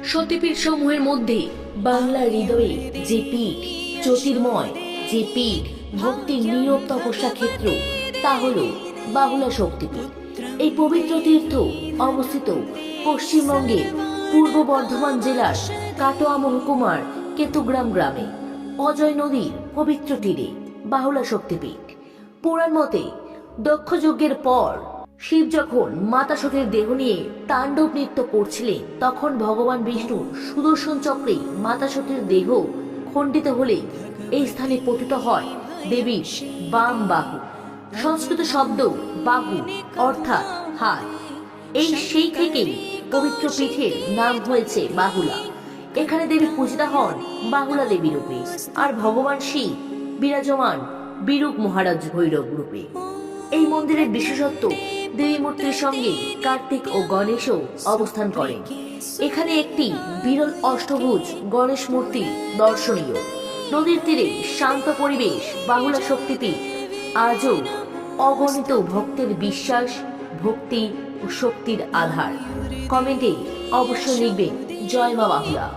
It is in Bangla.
সতীপীঠ সমূহের মধ্যে বাংলার হৃদয়ে যে পীঠ, জ্যোতির্ময় যে পীঠ, ভক্তির নীরব তপস্যা ক্ষেত্র, তা হল বাহুলা শক্তিপীঠ। এই পবিত্র তীর্থ অবস্থিত পশ্চিমবঙ্গের পূর্ব বর্ধমান জেলার কাটোয়া মহকুমার কেতুগ্রাম গ্রামে, অজয় নদীর পবিত্র তীরে বাহুলা শক্তিপীঠ। পুরাণ মতে দক্ষ যজ্ঞের পর শিব যখন মাতা সতীর দেহ নিয়ে তাণ্ডব নৃত্য করছিলেন, তখন ভগবান বিষ্ণু সুদর্শন চক্রে মাতা সতীর দেহ খণ্ডিত হলে এই স্থানে পতিত হয় দেবীর বাম বাহু। সংস্কৃত শব্দ বাহু অর্থাৎ হাত। সেই থেকেই পবিত্র পীঠের নাম হয়েছে বাহুলা। এখানে দেবী পূজিতা হন বাহুলা দেবী রূপে, আর ভগবান শিব বিরাজমান বীরূপ মহারাজ ভৈরব রূপে। এই মন্দিরের বিশেষত্ব, দেবী মূর্তির সঙ্গে কার্তিক ও গণেশও অবস্থান করেন। এখানে একটি বিরল অষ্টভুজ গণেশ মূর্তি দর্শনীয়। নদীর তীরে শান্ত পরিবেশ, বাহুলা শক্তিপীঠ আজও অগণিত ভক্তের বিশ্বাস, ভক্তি ও শক্তির আধার। কমেন্টে অবশ্যই লিখবেন জয় মা বাহুলা।